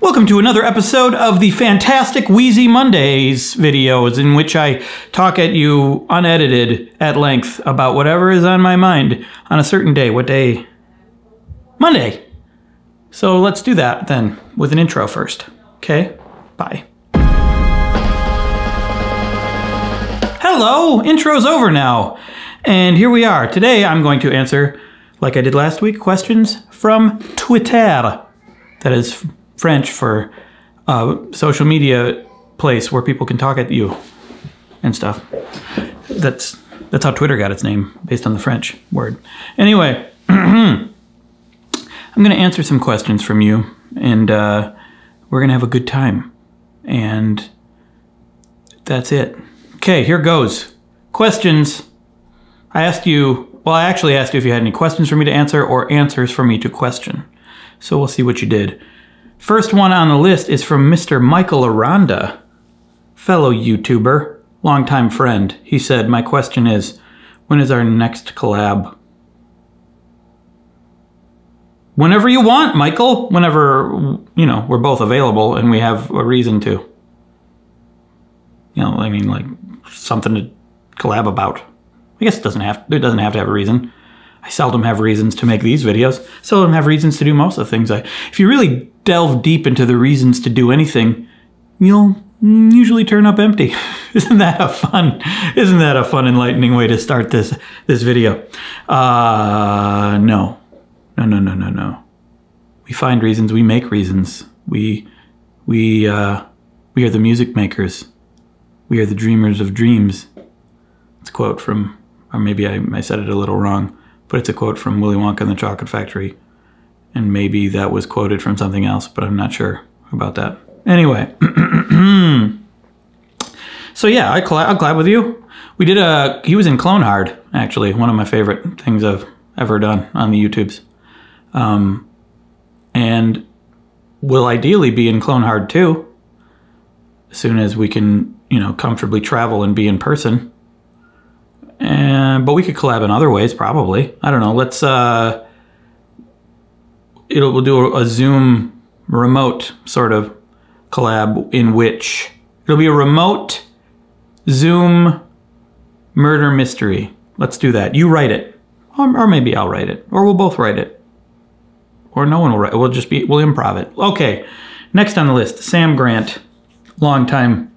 Welcome to another episode of the fantastic Wheezy Mondays videos, in which I talk at you unedited at length about whatever is on my mind on a certain day. What day? Monday. So let's do that then with an intro first. Okay? Bye. Hello! Intro's over now. And here we are. Today I'm going to answer, like I did last week, questions from Twitter. That is French for social media place where people can talk at you and stuff. That's how Twitter got its name, based on the French word. Anyway, I'm going to answer some questions from you, and we're going to have a good time. And that's it. Okay, here goes. Questions. I actually asked you if you had any questions for me to answer or answers for me to question. So we'll see what you did. First one on the list is from Mr. Michael Aranda, fellow YouTuber, longtime friend. He said, my question is, when is our next collab? Whenever you want, Michael. Whenever, we're both available and we have a reason to. Like something to collab about. I guess it doesn't have to have a reason. I seldom have reasons to make these videos. Seldom have reasons to do most of the things if you really delve deep into the reasons to do anything, you'll usually turn up empty. Isn't that a fun, enlightening way to start this video? No. We find reasons, we make reasons. We are the music makers. We are the dreamers of dreams. It's a quote from, or maybe I said it a little wrong, but it's a quote from Willy Wonka and the Chocolate Factory. And maybe that was quoted from something else, but I'm not sure about that. Anyway. So yeah, I'll collab with you. He was in Clone Hard, actually. One of my favorite things I've ever done on the YouTubes. And will ideally be in Clone Hard too. As soon as we can, comfortably travel and be in person. But we could collab in other ways, probably. I don't know. Let's, we'll do a Zoom remote sort of collab in which it'll be a remote Zoom murder mystery. Let's do that. You write it. Or maybe I'll write it. Or we'll both write it. Or no one will write it. We'll improv it. Okay. Next on the list, Sam Grant, longtime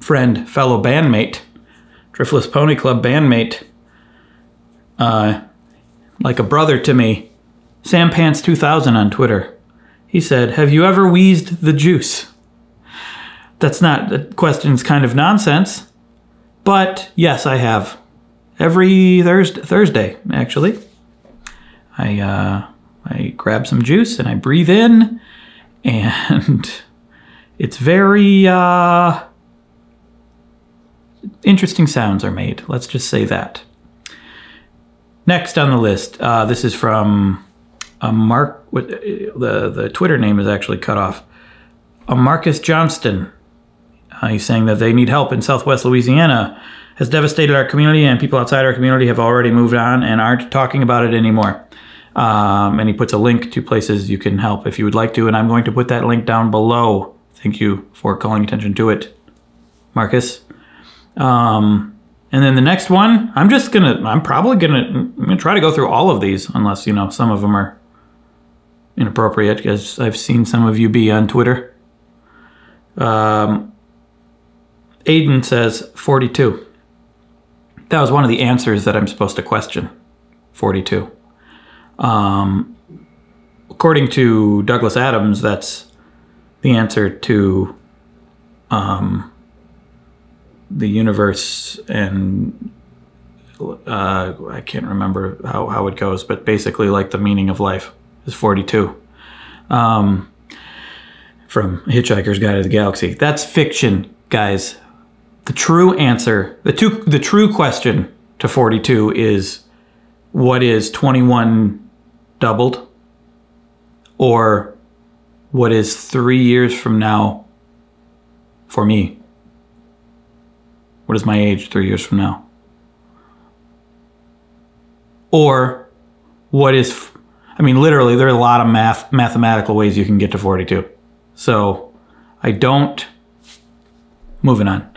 friend, fellow bandmate, Driftless Pony Club bandmate, like a brother to me, SamPants2000 on Twitter. He said, have you ever wheezed the juice? The question's kind of nonsense, but yes, I have. Every Thursday, actually. I grab some juice and I breathe in, and it's very, interesting sounds are made. Let's just say that. Next on the list, this is from Mark. The Twitter name is actually cut off. Marcus Johnston. He's saying that they need help in Southwest Louisiana. Has devastated our community, and people outside our community have already moved on and aren't talking about it anymore. And he puts a link to places you can help if you would like to, and I'm going to put that link down below. Thank you for calling attention to it, Marcus. And then the next one, I'm probably gonna try to go through all of these, unless, some of them are inappropriate, because I've seen some of you be on Twitter. Aiden says 42. That was one of the answers that I'm supposed to question. 42. According to Douglas Adams, that's the answer to, the universe, and I can't remember how it goes, but basically like the meaning of life is 42. From Hitchhiker's Guide to the Galaxy. That's fiction, guys. The true answer, the true question to 42 is, what is 21 doubled? Or what is 3 years from now for me? What is my age 3 years from now? Or what is, literally, there are a lot of mathematical ways you can get to 42. So I don't. Moving on.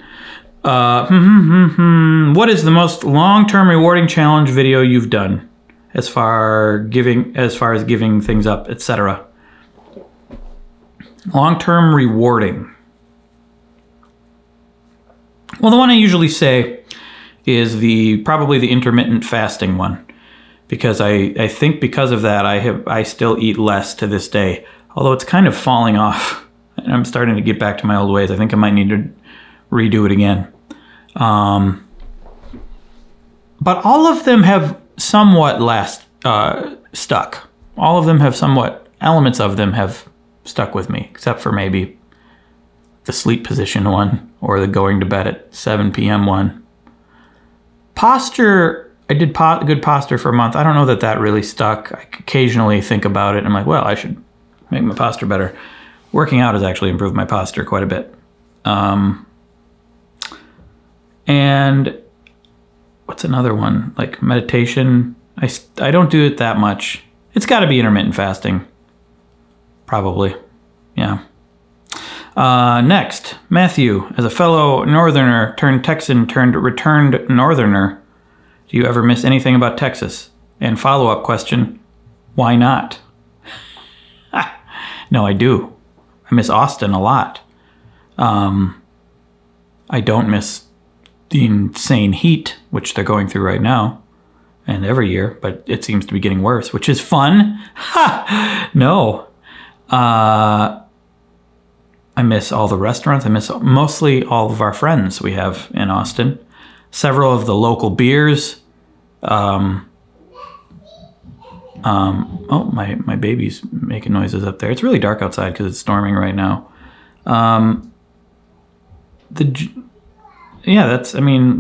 What is the most long-term rewarding challenge video you've done, as far as giving things up, etc.? Long-term rewarding. Well, the one I usually say is probably the intermittent fasting one, because I think because of that I still eat less to this day, although it's kind of falling off and I'm starting to get back to my old ways. I think I might need to redo it again. But all of them have somewhat stuck. All of them have elements of them have stuck with me, except for maybe the sleep position one or the going to bed at 7 p.m. one. Posture, I did good posture for a month. I don't know that really stuck. I occasionally think about it. I'm like, well, I should make my posture better. Working out has actually improved my posture quite a bit. And what's another one? Like meditation. I don't do it that much. It's got to be intermittent fasting. Probably. Yeah. Next, Matthew, as a fellow Northerner turned Texan turned returned Northerner, do you ever miss anything about Texas? And follow-up question, why not? No, I do. I miss Austin a lot. I don't miss the insane heat, which they're going through right now, and every year, but it seems to be getting worse, which is fun. Ha! No. I miss all the restaurants. I miss mostly all of our friends we have in Austin. Several of the local beers. Oh, my baby's making noises up there. It's really dark outside because it's storming right now.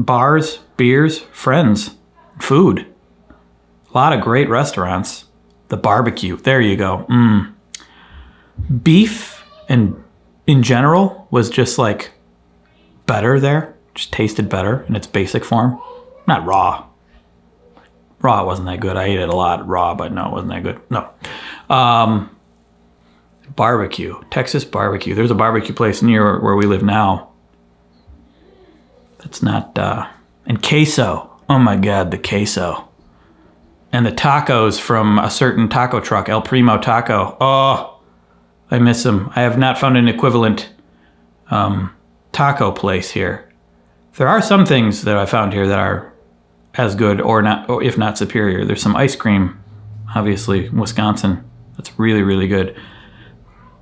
Bars, beers, friends, food. A lot of great restaurants. The barbecue. There you go. Beef and in general was just like better there. Just tasted better in its basic form. Not raw. Raw wasn't that good. I ate it a lot raw, but no, it wasn't that good. No. Barbecue. Texas barbecue. There's a barbecue place near where we live now. That's not... and queso. Oh my God, the queso. And the tacos from a certain taco truck, El Primo Taco. Oh, I miss them. I have not found an equivalent taco place here. There are some things that I found here that are as good or not, or if not superior. There's some ice cream, obviously, in Wisconsin. That's really, really good.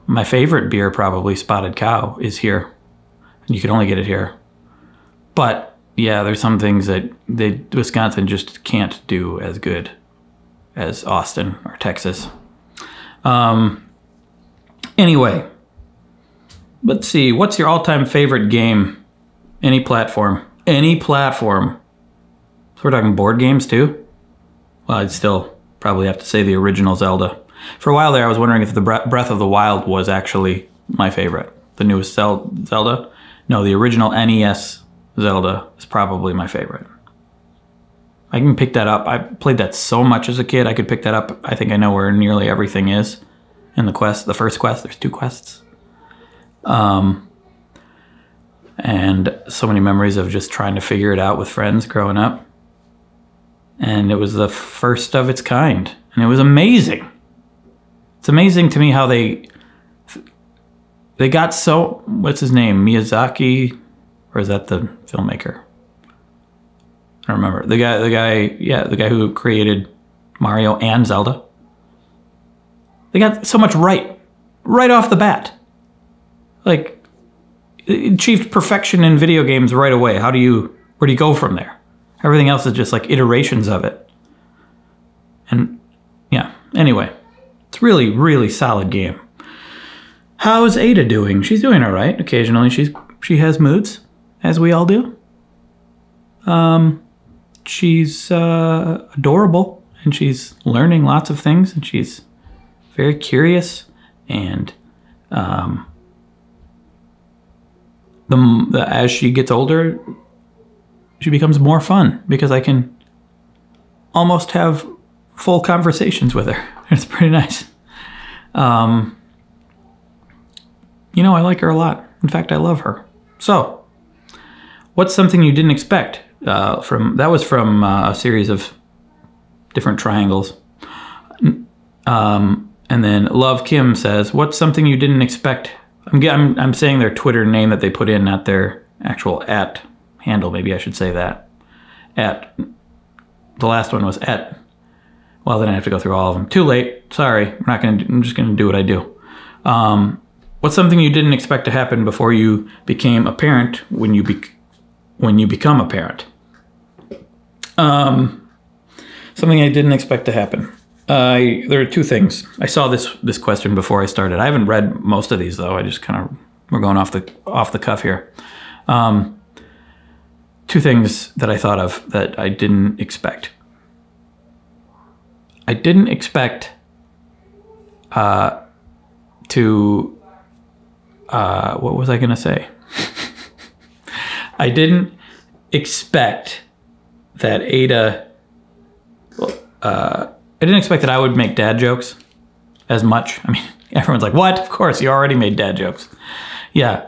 My favorite beer, probably Spotted Cow, is here. And you can only get it here. But yeah, there's some things that Wisconsin just can't do as good as Austin or Texas. Anyway, let's see. What's your all-time favorite game? Any platform. Any platform. So we're talking board games too? Well, I'd still probably have to say the original Zelda. For a while there, I was wondering if the Breath of the Wild was actually my favorite. The newest Zelda? No, the original NES Zelda is probably my favorite. I can pick that up. I played that so much as a kid. I could pick that up. I think I know where nearly everything is in the quest. The first quest, there's 2 quests. And so many memories of just trying to figure it out with friends growing up. And it was the first of its kind. And it was amazing. It's amazing to me how they got so... What's his name? Miyazaki? Or is that the filmmaker? I don't remember. The guy who created Mario and Zelda. They got so much right off the bat. Like, it achieved perfection in video games right away. Where do you go from there? Everything else is just like iterations of it. And yeah, anyway, it's really, really solid game. How's Aydah doing? She's doing all right. Occasionally she has moods, as we all do. She's adorable, and she's learning lots of things, and she's very curious, and as she gets older, she becomes more fun because I can almost have full conversations with her. It's pretty nice. you know, I like her a lot. In fact, I love her. So, what's something you didn't expect? That was from a series of different triangles. And then Love Kim says, what's something you didn't expect? I'm saying their Twitter name that they put in, not their actual @ handle. Maybe I should say that. The last one was @. Well, then I have to go through all of them. Too late. Sorry. I'm just gonna do what I do. What's something you didn't expect to happen before you became a parent when you become a parent? Something I didn't expect to happen. There are two things. I saw this question before I started. I haven't read most of these though. I just we're going off the cuff here. Two things that I thought of that I didn't expect. I didn't expect what was I gonna say? I didn't expect that aydah. I didn't expect that I would make dad jokes as much. I mean, everyone's like, what? Of course, you already made dad jokes. Yeah,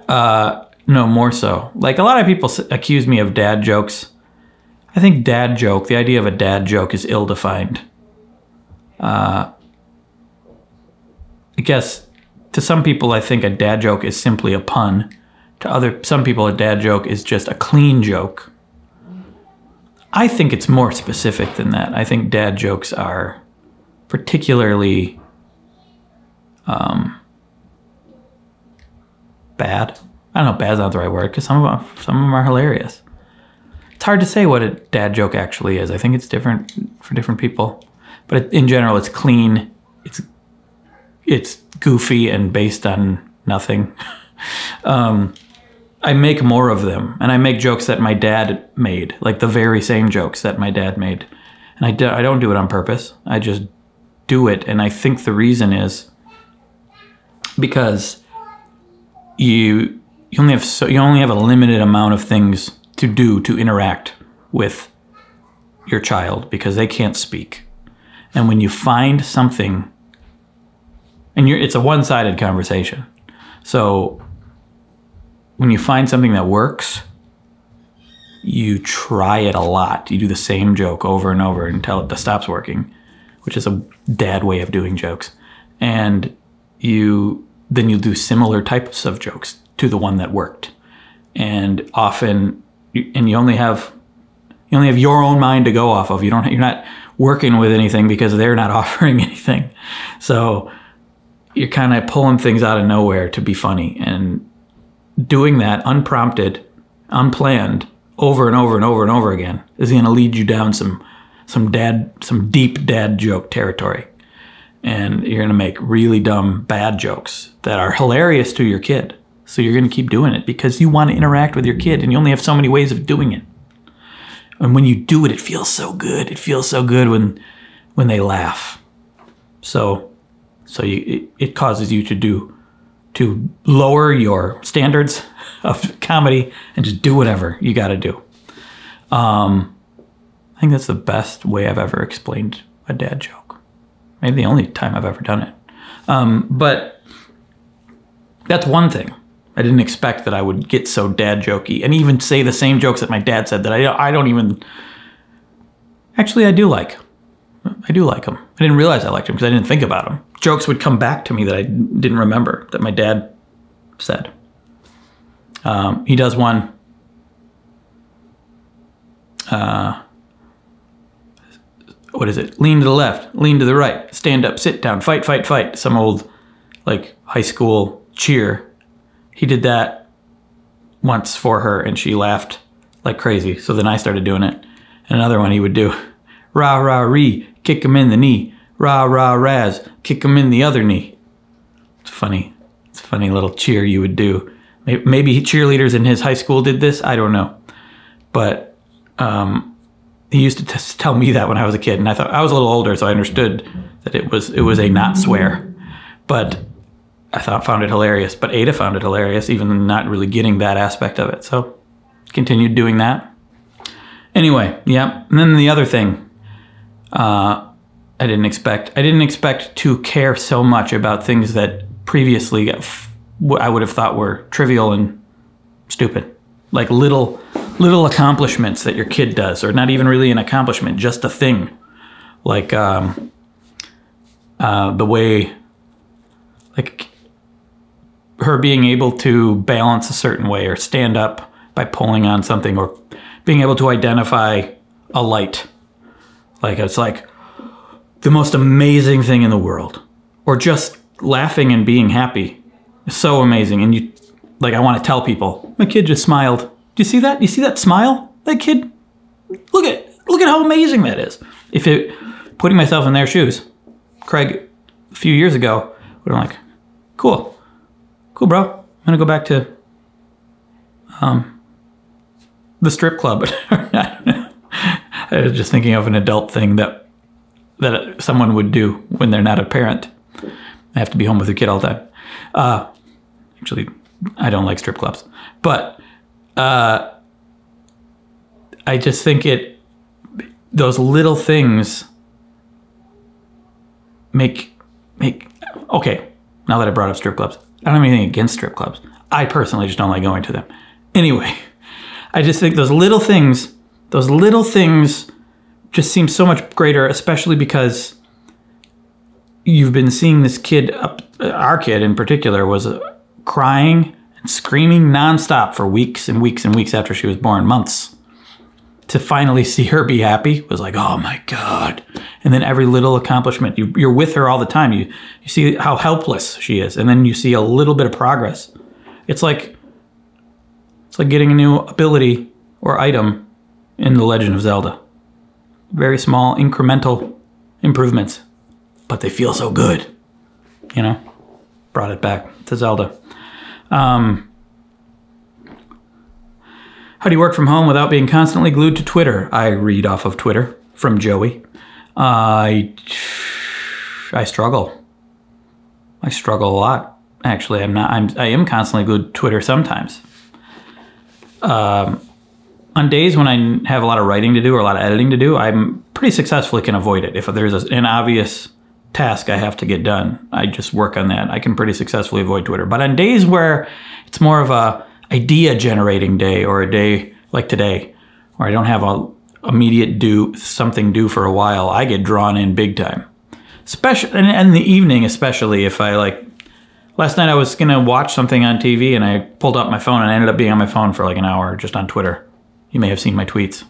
no, more so. Like, a lot of people accuse me of dad jokes. I think the idea of a dad joke is ill-defined. I guess to some people, I think a dad joke is simply a pun. To some people, a dad joke is just a clean joke. I think it's more specific than that. I think dad jokes are particularly bad. I don't know, bad's not the right word, because some of them are hilarious. It's hard to say what a dad joke actually is. I think it's different for different people. But in general, it's clean, it's goofy and based on nothing. I make more of them, and I make jokes that my dad made, like the very same jokes that my dad made. And I don't do it on purpose. I just do it, and I think the reason is because you only have a limited amount of things to do to interact with your child because they can't speak. And when you find something, and it's a one-sided conversation. So when you find something that works, you try it a lot. You do the same joke over and over until it stops working, which is a dad way of doing jokes. And then you'll do similar types of jokes to the one that worked. And often, you only have your own mind to go off of. You're not working with anything because they're not offering anything. So you're kind of pulling things out of nowhere to be funny, and doing that unprompted, unplanned, over and over and over and over again is going to lead you down some deep dad joke territory. And you're going to make really dumb, bad jokes that are hilarious to your kid. So you're going to keep doing it because you want to interact with your kid, and you only have so many ways of doing it. And when you do it, it feels so good. It feels so good when they laugh. So it causes you to lower your standards of comedy and just do whatever you got to do. I think that's the best way I've ever explained a dad joke. Maybe the only time I've ever done it. But that's one thing. I didn't expect that I would get so dad jokey and even say the same jokes that my dad said that I don't even... Actually, I do like. I do like them. I didn't realize I liked them because I didn't think about them. Jokes would come back to me that I didn't remember that my dad said. He does one. What is it? Lean to the left, lean to the right, stand up, sit down, fight, fight, fight. Some old, like, high school cheer. He did that once for her, and she laughed like crazy. So then I started doing it. And another one he would do, rah, rah, ree, kick him in the knee. Rah, rah, raz, kick him in the other knee. It's funny. It's a funny little cheer you would do. Maybe cheerleaders in his high school did this. I don't know. But he used to tell me that when I was a kid. And I thought I was a little older, so I understood that it was a not swear. But I found it hilarious. But aydah found it hilarious, even not really getting that aspect of it. So continued doing that. Anyway, yeah. And then the other thing I didn't expect to care so much about things that previously I would have thought were trivial and stupid. Like little accomplishments that your kid does, or not even really an accomplishment, just a thing. Like the way, like her being able to balance a certain way or stand up by pulling on something, or being able to identify a light. Like it's like the most amazing thing in the world. Or just laughing and being happy. It's so amazing. And you, like, I want to tell people, my kid just smiled. Do you see that? You see that smile? That kid, look at how amazing that is. Putting myself in their shoes, Craig, a few years ago, would have been like, cool, bro. I'm gonna go back to the strip club. I was just thinking of an adult thing that someone would do when they're not a parent. They have to be home with their kid all the time. Actually, I don't like strip clubs, but I just think those little things make okay. Now that I brought up strip clubs, I don't have anything against strip clubs. I personally just don't like going to them. Anyway, I just think those little things just seem so much greater, especially because you've been seeing this kid, our kid in particular, was crying and screaming nonstop for weeks and weeks and weeks after she was born, months. To finally see her be happy was like, oh my God. And then every little accomplishment, you're with her all the time. You see how helpless she is. And then you see a little bit of progress. It's like getting a new ability or item in The Legend of Zelda. Very small, incremental improvements, but they feel so good. You know, brought it back to Zelda. How do you work from home without being constantly glued to Twitter? I read off of Twitter from Joey. I struggle. I struggle a lot. Actually, I am constantly glued to Twitter sometimes. On days when I have a lot of writing to do or a lot of editing to do, I'm pretty successfully can avoid it. If there's an obvious task I have to get done, I just work on that. I can pretty successfully avoid Twitter. But on days where it's more of a idea generating day, or a day like today, where I don't have a immediate something due for a while, I get drawn in big time. Especially in the evening, especially if I like. Last night I was gonna watch something on TV and I pulled up my phone and I ended up being on my phone for like an hour just on Twitter. You may have seen my tweets.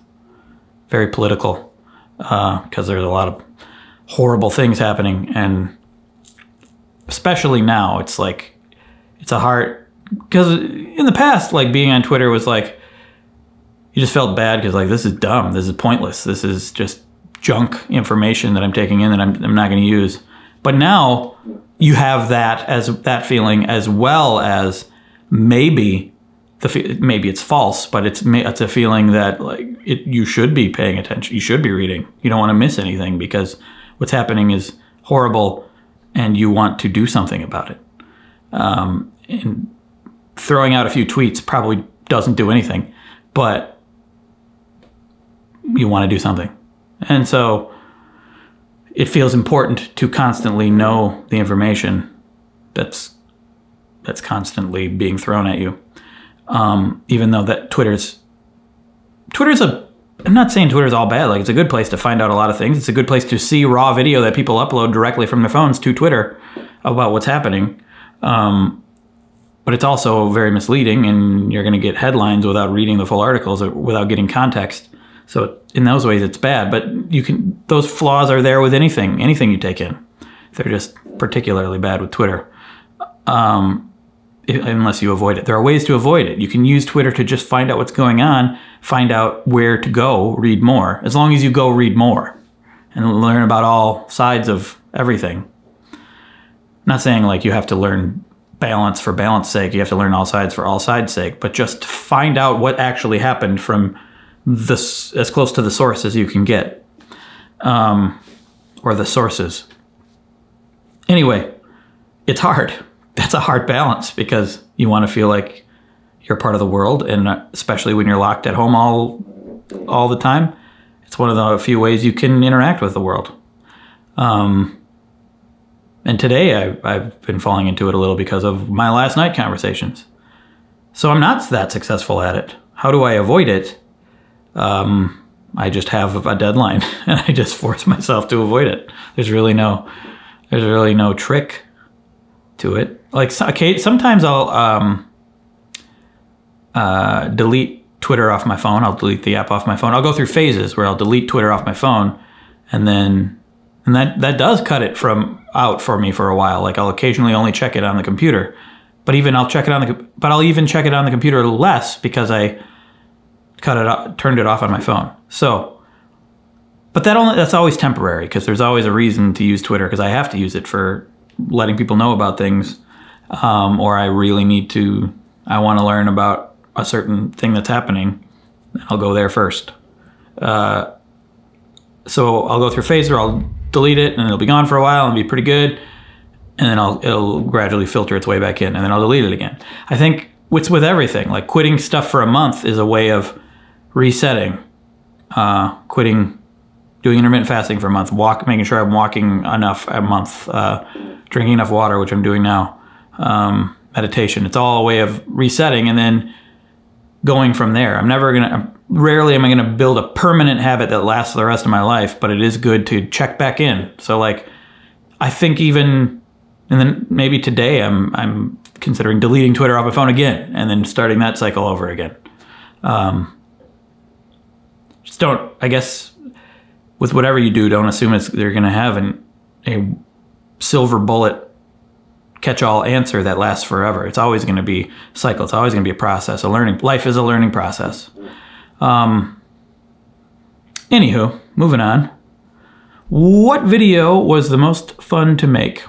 Very political, because there's a lot of horrible things happening, and especially now, it's like it's a hard. Because in the past, like being on Twitter was like you just felt bad because like this is dumb, this is pointless, this is just junk information that I'm taking in that I'm not going to use. But now you have that feeling, as well as maybe it's false, but it's a feeling that like you should be paying attention, you should be reading, you don't want to miss anything because what's happening is horrible, and you want to do something about it. And throwing out a few tweets probably doesn't do anything, but you want to do something. And so it feels important to constantly know the information that's constantly being thrown at you. Even though that I'm not saying Twitter's all bad. Like, it's a good place to find out a lot of things. It's a good place to see raw video that people upload directly from their phones to Twitter about what's happening. But it's also very misleading, and you're going to get headlines without reading the full articles or without getting context. So in those ways, it's bad. But those flaws are there with anything you take in. They're just particularly bad with Twitter, unless you avoid it. There are ways to avoid it. You can use Twitter to just find out what's going on, find out where to go, read more. As long as you go read more and learn about all sides of everything. I'm not saying like you have to learn balance for balance sake. You have to learn all sides for all sides sake. But just find out what actually happened from as close to the source as you can get. Or the sources. Anyway, it's hard. That's a hard balance because you want to feel like you're part of the world, and especially when you're locked at home all the time, it's one of the few ways you can interact with the world. And And today I've been falling into it a little because of my last night conversations. So I'm not that successful at it. How do I avoid it? I just have a deadline and I just force myself to avoid it. There's really no trick to it. Like, okay, sometimes I'll delete Twitter off my phone. I'll delete the app off my phone. I'll go through phases where I'll delete Twitter off my phone, and that does cut it out for me for a while. Like, I'll occasionally only check it on the computer, but I'll even check it on the computer less because I turned it off on my phone. So, but that's always temporary because there's always a reason to use Twitter because I have to use it for letting people know about things, or I want to learn about a certain thing that's happening. I'll go there first. So I'll go through a phase where I'll delete it and it'll be gone for a while and be pretty good, and then it'll gradually filter its way back in, and then I'll delete it again. I think it's with everything. Like, quitting stuff for a month is a way of resetting. Doing intermittent fasting for a month, making sure I'm walking enough a month, drinking enough water, which I'm doing now, meditation. It's all a way of resetting and then going from there. Rarely am I going to build a permanent habit that lasts the rest of my life, but it is good to check back in. So, like, I think and then maybe today I'm considering deleting Twitter off my phone again and then starting that cycle over again. I guess with whatever you do, don't assume they're going to have a silver bullet catch-all answer that lasts forever. It's always going to be a cycle. It's always going to be a process, life is a learning process. Anywho, moving on. What video was the most fun to make?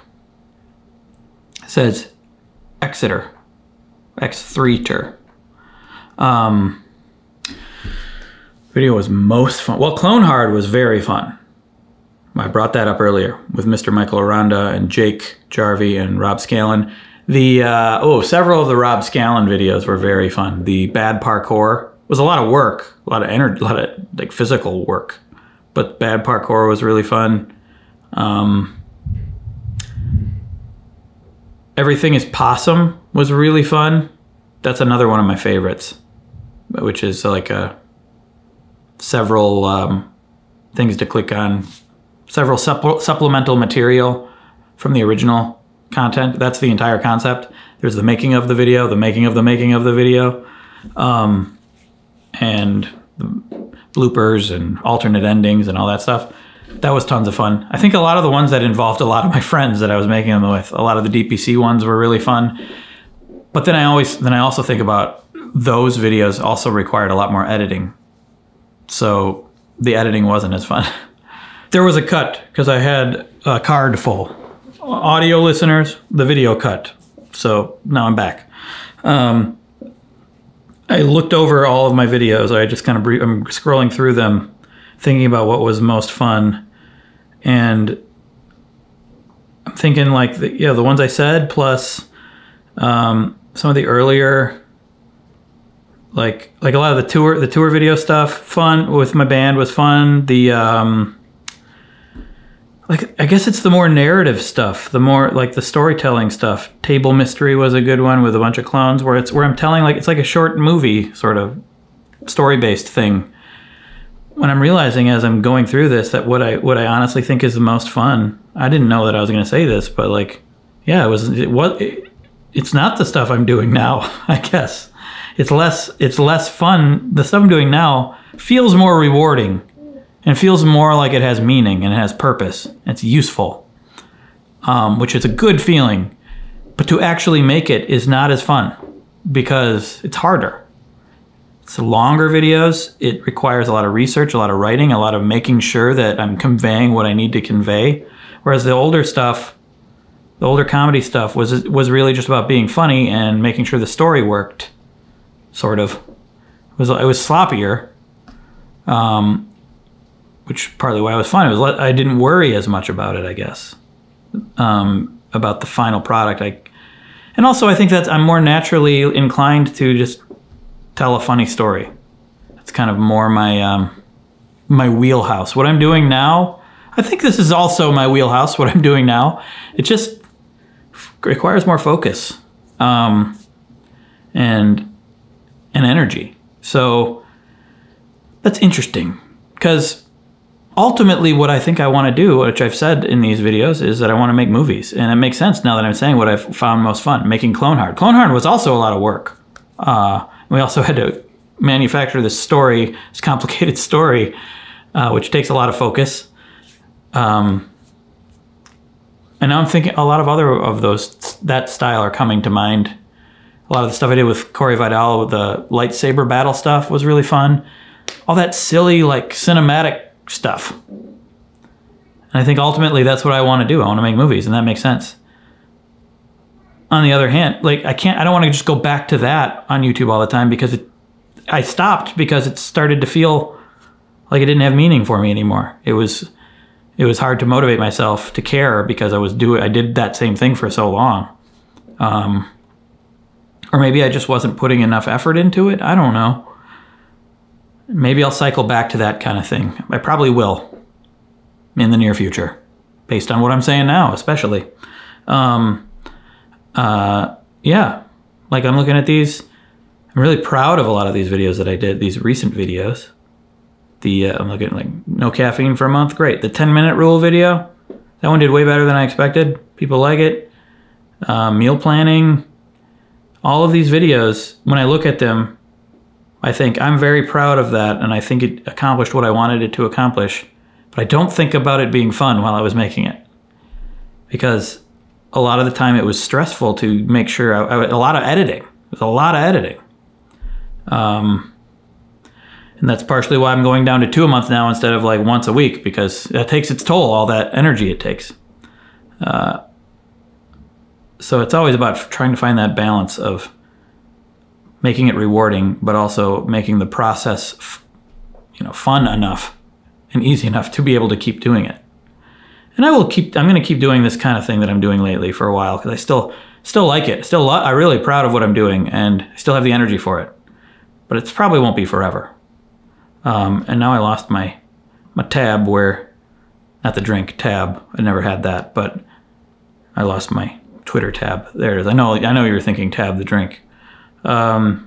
It says X3ter. Video was most fun. Well, Clone Hard was very fun. I brought that up earlier with Mr. Michael Aranda and Jake Jarvie and Rob Scallon. Several of the Rob Scallon videos were very fun. The bad parkour was a lot of work, a lot of energy, a lot of like physical work, but bad parkour was really fun. Everything is Possum was really fun. That's another one of my favorites, which is like several things to click on. Several supplemental material from the original content. That's the entire concept. There's the making of the video, the making of the making of the video, and the bloopers and alternate endings and all that stuff. That was tons of fun. I think a lot of the ones that involved a lot of my friends that I was making them with, a lot of the DPC ones were really fun. But then I also think about those videos also required a lot more editing. So the editing wasn't as fun. There was a cut because I had a card full. Audio listeners, the video cut. So now I'm back. I looked over all of my videos. I just I'm scrolling through them, thinking about what was most fun. And I'm thinking like, the ones I said, plus some of the earlier, like a lot of the tour video stuff, fun with my band was fun. I guess it's the more narrative stuff, the more like the storytelling stuff. Table Mystery was a good one with a bunch of clones where I'm telling it's like a short movie sort of story-based thing. When I'm realizing as I'm going through this that what I honestly think is the most fun. I didn't know that I was going to say this, but it's not the stuff I'm doing now, I guess. It's less fun. The stuff I'm doing now feels more rewarding. And it feels more like it has meaning and it has purpose. It's useful, which is a good feeling. But to actually make it is not as fun because it's harder. It's longer videos. It requires a lot of research, a lot of writing, a lot of making sure that I'm conveying what I need to convey. Whereas the older stuff, the older comedy stuff was really just about being funny and making sure the story worked, sort of. It was sloppier. Which partly why it was fun. I didn't worry as much about it, I guess, about the final product. And also I think that I'm more naturally inclined to just tell a funny story. It's kind of more my wheelhouse. What I'm doing now, I think this is also my wheelhouse, what I'm doing now. It just requires more focus and energy. So that's interesting, because ultimately what I think I want to do, which I've said in these videos, is that I want to make movies. And it makes sense now that I'm saying what I've found most fun, making Clone Hard. Clone Hard was also a lot of work. We also had to manufacture this story, this complicated story, which takes a lot of focus. And now I'm thinking a lot of other of those, that style, are coming to mind. A lot of the stuff I did with Corey Vidal with the lightsaber battle stuff was really fun. All that silly, like, cinematic stuff. And I think ultimately that's what I want to do. I want to make movies, and that makes sense. On the other hand, like, I don't want to just go back to that on YouTube all the time, because I stopped because it started to feel like it didn't have meaning for me anymore. It was hard to motivate myself to care, because I did that same thing for so long. Or maybe I just wasn't putting enough effort into it. I don't know. Maybe I'll cycle back to that kind of thing. I probably will in the near future, based on what I'm saying now, especially. Yeah, like, I'm looking at these. I'm really proud of a lot of these videos that I did, these recent videos. I'm looking at, like, no caffeine for a month. Great. The 10-minute rule video, that one did way better than I expected. People like it. Meal planning. All of these videos, when I look at them, I think I'm very proud of that, and I think it accomplished what I wanted it to accomplish. But I don't think about it being fun while I was making it, because a lot of the time it was stressful to make sure. A lot of editing. It was a lot of editing. And that's partially why I'm going down to 2 a month now instead of, like, once a week, because that takes its toll, all that energy it takes. So it's always about trying to find that balance of making it rewarding, but also making the process, fun enough and easy enough to be able to keep doing it. And I'm going to keep doing this kind of thing that I'm doing lately for a while, because I still like it. I'm really proud of what I'm doing, and I still have the energy for it. But it probably won't be forever. And now I lost my tab not the drink tab. I never had that, but I lost my Twitter tab. There it is. I know you were thinking tab the drink. Do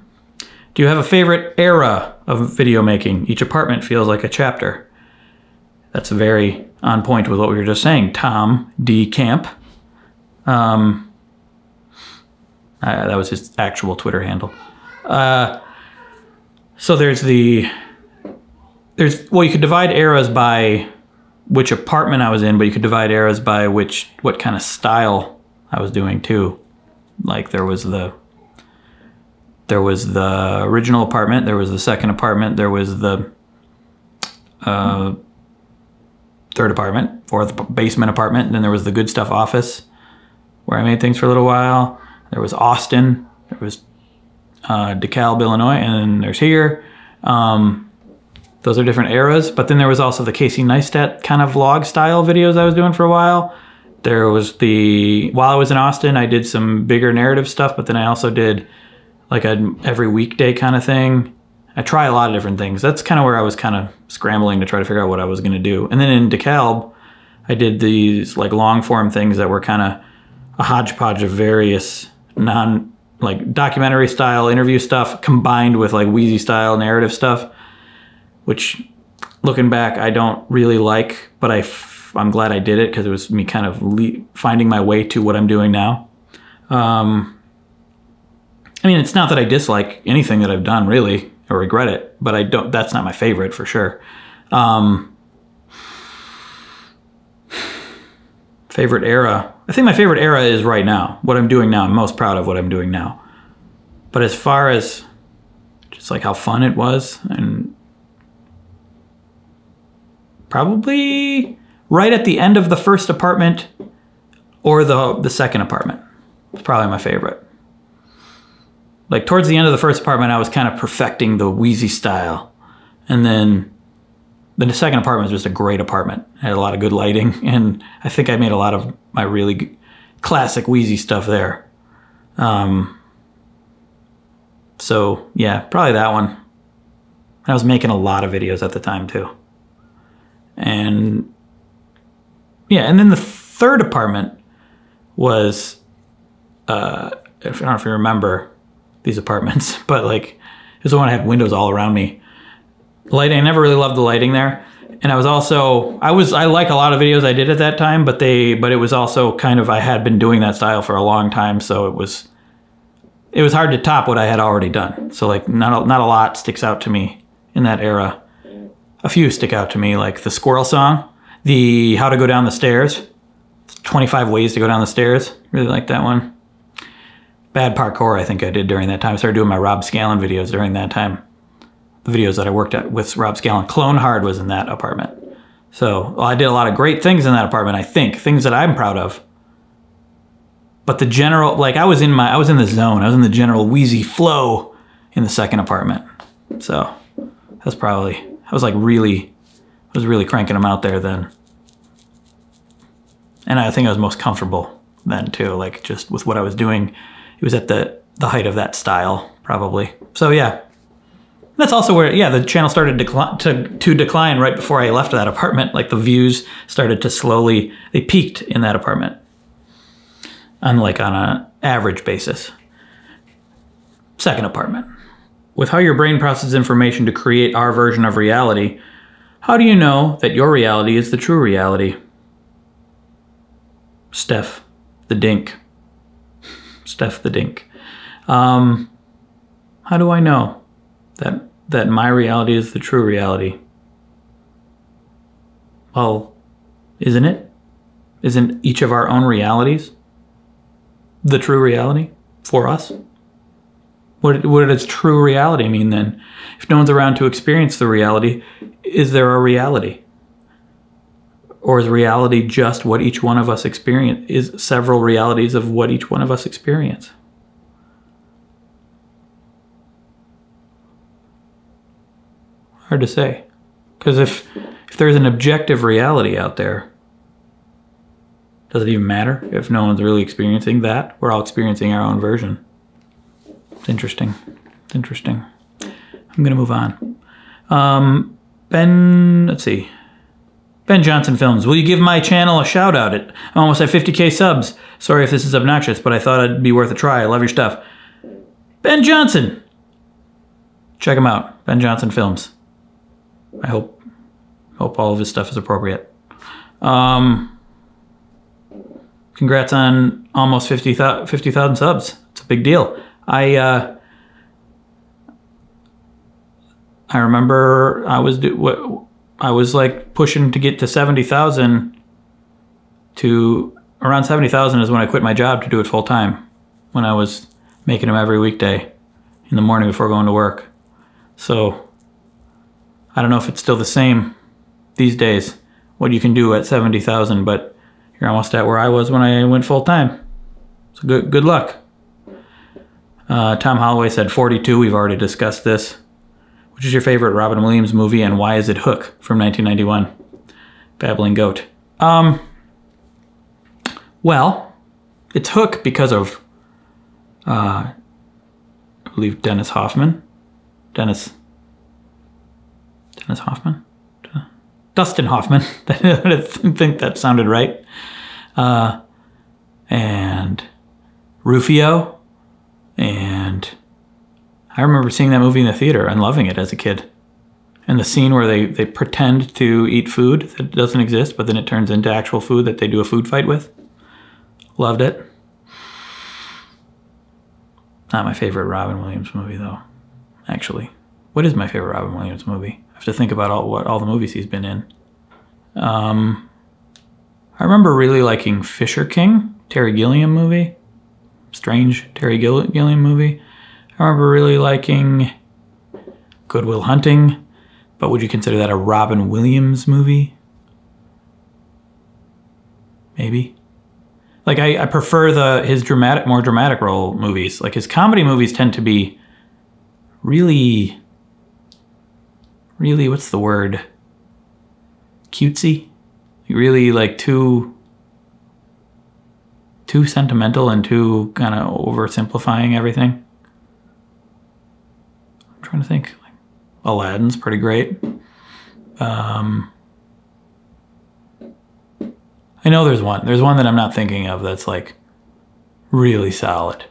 you have a favorite era of video making? Each apartment feels like a chapter. That's very on point with what we were just saying. Tom D. Camp. That was his actual Twitter handle. So you could divide eras by which apartment I was in, but you could divide eras by what kind of style I was doing too. Like, there was the original apartment, there was the second apartment, there was the third apartment, fourth basement apartment, and then there was the Good Stuff office, where I made things for a little while. There was Austin, there was DeKalb, Illinois, and then there's here. Those are different eras, but then there was also the Casey Neistat kind of vlog style videos I was doing for a while. There was while I was in Austin, I did some bigger narrative stuff, but then I also did like every weekday kind of thing. I try a lot of different things. That's kind of where I was kind of scrambling to try to figure out what I was going to do. And then in DeKalb, I did these like long form things that were kind of a hodgepodge of various like documentary style interview stuff combined with like Wheezy style narrative stuff, which looking back, I don't really like, but I'm glad I did it, because it was me kind of finding my way to what I'm doing now. I mean, it's not that I dislike anything that I've done really, or regret it, but that's not my favorite for sure. Favorite era. I think my favorite era is right now. What I'm doing now. I'm most proud of what I'm doing now. But as far as just like how fun it was, and probably right at the end of the first apartment or the second apartment. It's probably my favorite. Like towards the end of the first apartment, I was kind of perfecting the Wheezy style. And then the second apartment was just a great apartment. It had a lot of good lighting, and I think I made a lot of my really classic Wheezy stuff there. So yeah, probably that one. I was making a lot of videos at the time too. And yeah, and then the third apartment was, I don't know if you remember these apartments, but like it was the one that had windows all around me. Lighting, I never really loved the lighting there. And I was also, I like a lot of videos I did at that time, but it was also kind of, I had been doing that style for a long time, so it was hard to top what I had already done. So like not a lot sticks out to me in that era. A few stick out to me, like the squirrel song, the how to go down the stairs, 25 ways to go down the stairs. Really like that one. Bad parkour, I think I did during that time. I started doing my Rob Scallon videos during that time. The videos that I worked at with Rob Scallon. Clone Hard was in that apartment. So I did a lot of great things in that apartment, I think. Things that I'm proud of. But the general, like I was in the zone. I was in the general wheezy flow in the second apartment. So that's probably, I was really cranking them out there then. And I think I was most comfortable then too, like just with what I was doing. It was at the height of that style, probably. So yeah. That's also where, yeah, the channel started to decline right before I left that apartment. Like the views started to slowly, they peaked in that apartment. Unlike on an average basis. Second apartment. With how your brain processes information to create our version of reality, how do you know that your reality is the true reality? Steph the Dink. Steph the Dink. How do I know that my reality is the true reality? Well, isn't it? Isn't each of our own realities the true reality for us? What does true reality mean then? If no one's around to experience the reality, is there a reality? Or is reality just what each one of us experience? Is several realities of what each one of us experience? Hard to say. Because if there's an objective reality out there, does it even matter if no one's really experiencing that? We're all experiencing our own version. It's interesting. It's interesting. I'm going to move on. Let's see. Ben Johnson Films. Will you give my channel a shout out? I'm almost at 50K subs. Sorry if this is obnoxious, but I thought it'd be worth a try. I love your stuff. Ben Johnson. Check him out. Ben Johnson Films. I hope all of his stuff is appropriate. Congrats on almost 50,000 subs. It's a big deal. I remember I was like pushing to get to 70,000. To around 70,000 is when I quit my job to do it full time. When I was making them every weekday in the morning before going to work. So I don't know if it's still the same these days, what you can do at 70,000, but you're almost at where I was when I went full time. So good luck. Tom Holloway said 42. We've already discussed this. Which is your favorite Robin Williams movie and why is it Hook from 1991? Babbling Goat. Well, it's Hook because of, I believe Dennis Hoffman. Dustin Hoffman. I think that sounded right. And Rufio. And I remember seeing that movie in the theater and loving it as a kid. And the scene where they pretend to eat food that doesn't exist, but then it turns into actual food that they do a food fight with. Loved it. Not my favorite Robin Williams movie, though, actually. What is my favorite Robin Williams movie? I have to think about all the movies he's been in. I remember really liking Fisher King, Terry Gilliam movie. Strange Terry Gilliam movie. I remember really liking Good Will Hunting, but would you consider that a Robin Williams movie? Maybe. Like I prefer his more dramatic role movies. Like his comedy movies tend to be really, what's the word? Cutesy? Really like too sentimental and too kind of oversimplifying everything. I'm trying to think. Like, Aladdin's pretty great. I know there's one. There's one that I'm not thinking of that's like really solid.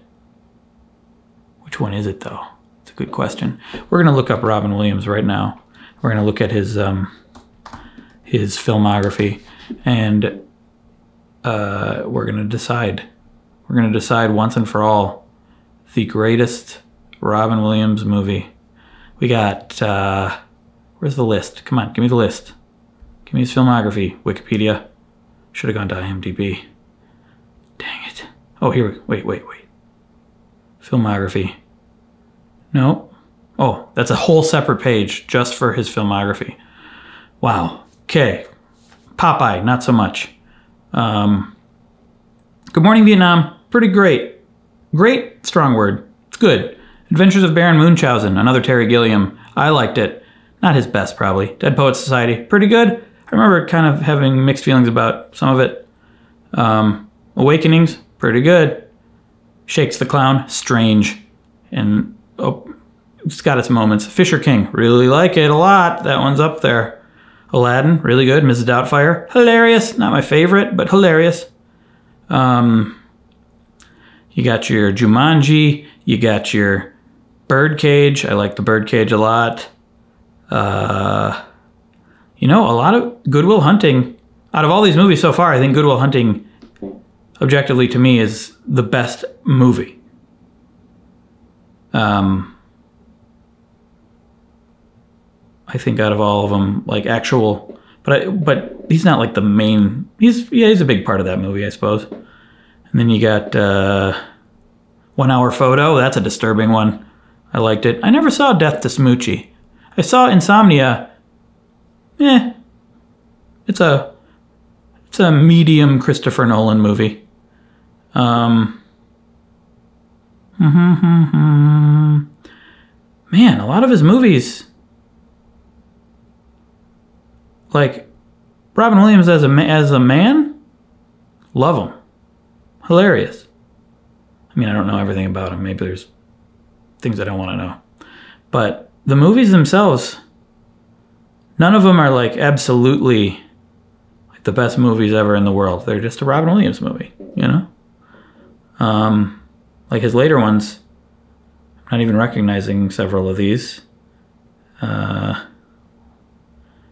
Which one is it though? It's a good question. We're gonna look up Robin Williams right now. We're gonna look at his filmography, and we're gonna decide. We're gonna decide once and for all the greatest Robin Williams movie. We got where's the list? Come on, give me the list. Give me his filmography. Wikipedia. Should have gone to IMDb. Dang it. Oh, here. Wait. Filmography. No. Oh, that's a whole separate page just for his filmography. Wow. Okay. Popeye, not so much. Good Morning Vietnam, pretty great. Great, strong word. It's good. Adventures of Baron Munchausen, another Terry Gilliam. I liked it. Not his best, probably. Dead Poets Society, pretty good. I remember kind of having mixed feelings about some of it. Awakenings, pretty good. Shakes the Clown, strange. And it's got its moments. Fisher King, really like it a lot. That one's up there. Aladdin, really good. Mrs. Doubtfire, hilarious. Not my favorite, but hilarious. You got your Jumanji. You got your Birdcage. I like the Birdcage a lot. You know, a lot of Good Will Hunting. Out of all these movies so far, I think Good Will Hunting, objectively to me, is the best movie. I think out of all of them, like actual, but he's not like the main. He's a big part of that movie, I suppose. And then you got 1 Hour Photo. That's a disturbing one. I liked it. I never saw Death to Smoochie. I saw Insomnia. It's a medium Christopher Nolan movie. Man, a lot of his movies, like Robin Williams as a man, love him. Hilarious. I mean, I don't know everything about him. Maybe there's things I don't want to know. But the movies themselves, none of them are like absolutely like the best movies ever in the world. They're just a Robin Williams movie, you know? Like his later ones, I'm not even recognizing several of these.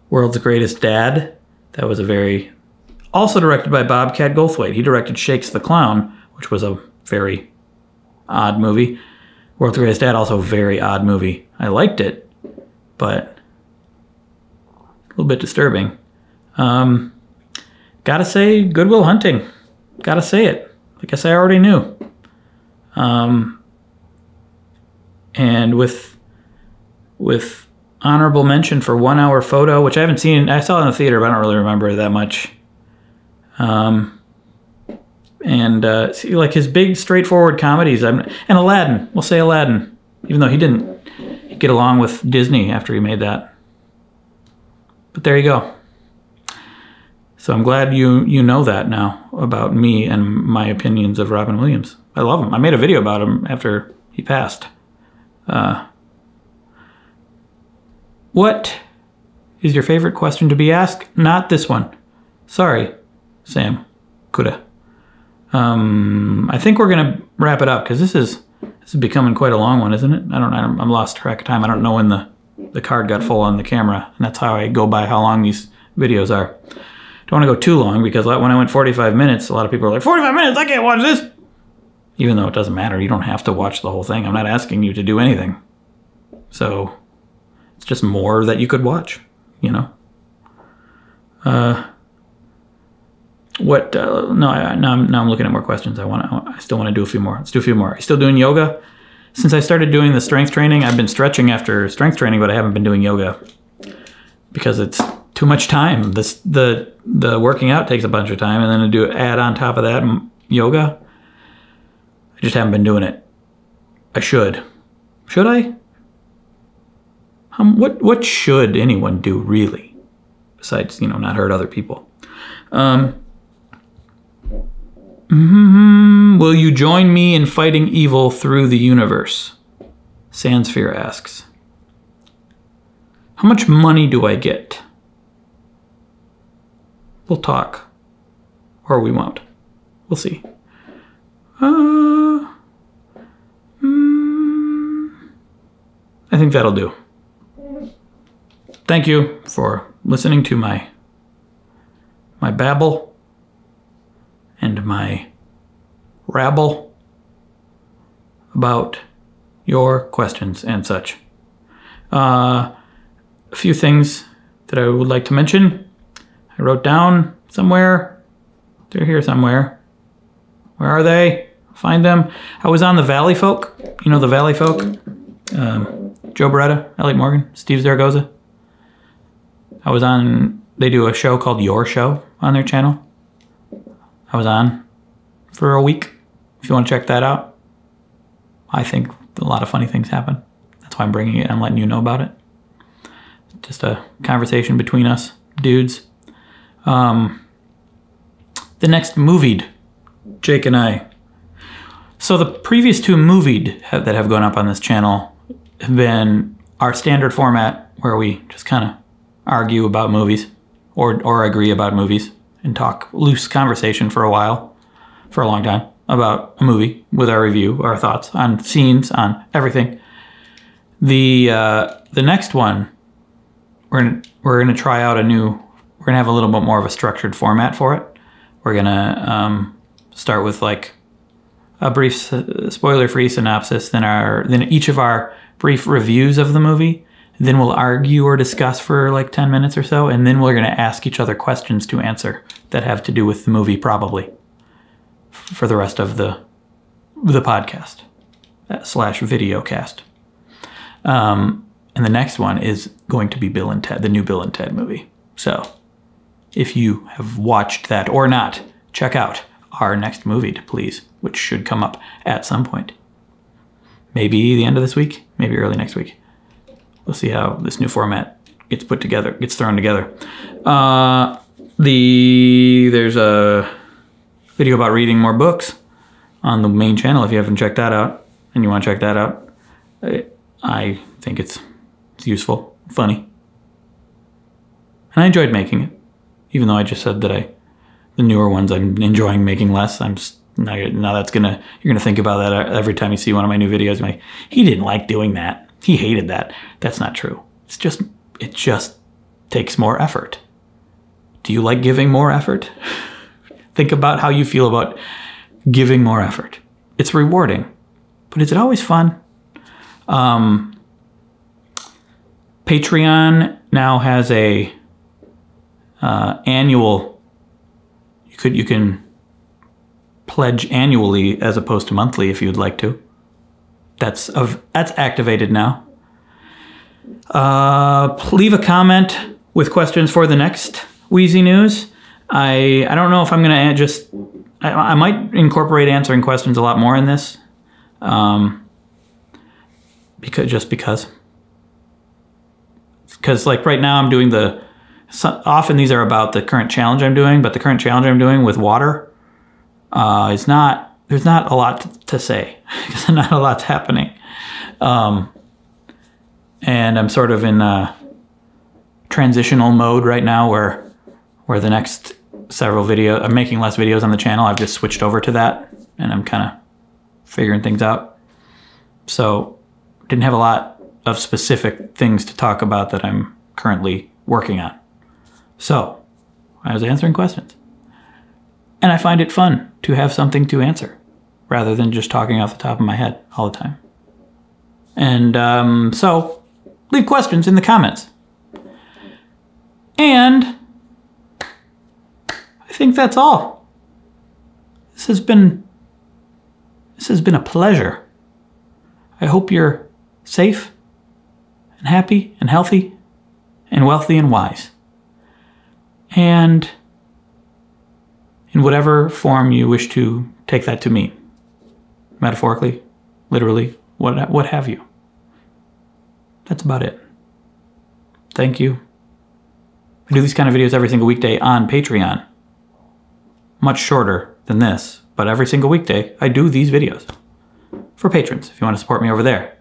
World's Greatest Dad. That was also directed by Bobcat Goldthwait. He directed Shakes the Clown, which was a very odd movie. World's Greatest Dad, also a very odd movie. I liked it, but a little bit disturbing. Gotta say, Good Will Hunting. Gotta say it. I guess I already knew. And with honorable mention for 1 Hour Photo, which I haven't seen. I saw it in the theater, but I don't really remember that much. See, like his big, straightforward comedies. And Aladdin. We'll say Aladdin, even though he didn't get along with Disney after he made that. But there you go. So I'm glad you know that now about me and my opinions of Robin Williams. I love him. I made a video about him after he passed. What is your favorite question to be asked? Not this one. Sorry, Sam. Coulda. I think we're gonna wrap it up because this is becoming quite a long one, isn't it? I'm lost track of time. I don't know when the card got full on the camera, and that's how I go by how long these videos are. Don't want to go too long because when I went 45 minutes, a lot of people are like, 45 minutes, I can't watch this. Even though it doesn't matter, you don't have to watch the whole thing. I'm not asking you to do anything. So it's just more that you could watch, you know? Now I'm looking at more questions. I still want to do a few more. Let's do a few more. Are you still doing yoga? Since I started doing the strength training, I've been stretching after strength training, but I haven't been doing yoga because it's too much time. The working out takes a bunch of time, and then to add on top of that yoga. I just haven't been doing it. I should. Should I? What should anyone do really, besides not hurt other people? Will you join me in fighting evil through the universe? Sandsphere asks. How much money do I get? We'll talk. Or we won't. We'll see. I think that'll do. Thank you for listening to my babble and my rabble about your questions and such. A few things that I would like to mention. I wrote down somewhere. They're here somewhere. Where are they? Find them. I was on the Valley Folk. You know the Valley Folk? Joe Beretta, Elliot Morgan, Steve Zaragoza. I was on, they do a show called Your Show on their channel. I was on for a week. If you want to check that out. I think a lot of funny things happen. That's why I'm bringing it. I'm letting you know about it. Just a conversation between us dudes. The next movied, Jake and I. So the previous two movied that have gone up on this channel have been our standard format where we just kind of argue about movies or agree about movies and talk loose conversation for a while, for a long time, about a movie with our review, our thoughts on scenes, on everything. The next one, we're gonna try out we're gonna have a little bit more of a structured format for it. We're gonna start with like a brief spoiler-free synopsis, then each of our brief reviews of the movie. Then we'll argue or discuss for like 10 minutes or so, and then we're going to ask each other questions to answer that have to do with the movie, probably, for the rest of the podcast / videocast. And the next one is going to be Bill and Ted, the new Bill and Ted movie. So if you have watched that or not, check out our next movie, please, which should come up at some point. Maybe the end of this week, maybe early next week. We'll see how this new format gets thrown together. There's a video about reading more books on the main channel. If you haven't checked that out and you want to check that out, I think it's useful, funny. And I enjoyed making it, even though I just said that the newer ones I'm enjoying making less. Now you're gonna think about that every time you see one of my new videos. You're like, he didn't like doing that. He hated that. That's not true. It just takes more effort. Do you like giving more effort? Think about how you feel about giving more effort. It's rewarding, but is it always fun? Patreon now has a annual. You can pledge annually as opposed to monthly if you'd like to. That's activated now. Leave a comment with questions for the next WheezyNews. I don't know if I'm going to I might incorporate answering questions a lot more in this. Because like right now I'm doing often these are about the current challenge I'm doing, but the current challenge I'm doing with water there's not a lot to say because not a lot's happening. And I'm sort of in a transitional mode right now where the next several videos, I'm making less videos on the channel. I've just switched over to that and I'm kind of figuring things out. So didn't have a lot of specific things to talk about that I'm currently working on. So I was answering questions. And I find it fun to have something to answer rather than just talking off the top of my head all the time. And so leave questions in the comments. And I think that's all. This has been a pleasure. I hope you're safe and happy and healthy and wealthy and wise. And in whatever form you wish to take that to mean. Metaphorically, literally, what have you. That's about it. Thank you. I do these kind of videos every single weekday on Patreon. Much shorter than this, but every single weekday I do these videos. For patrons, if you want to support me over there.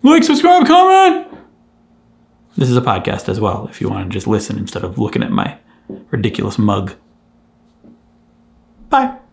Like, subscribe, comment! This is a podcast as well, if you want to just listen instead of looking at my ridiculous mug. Bye.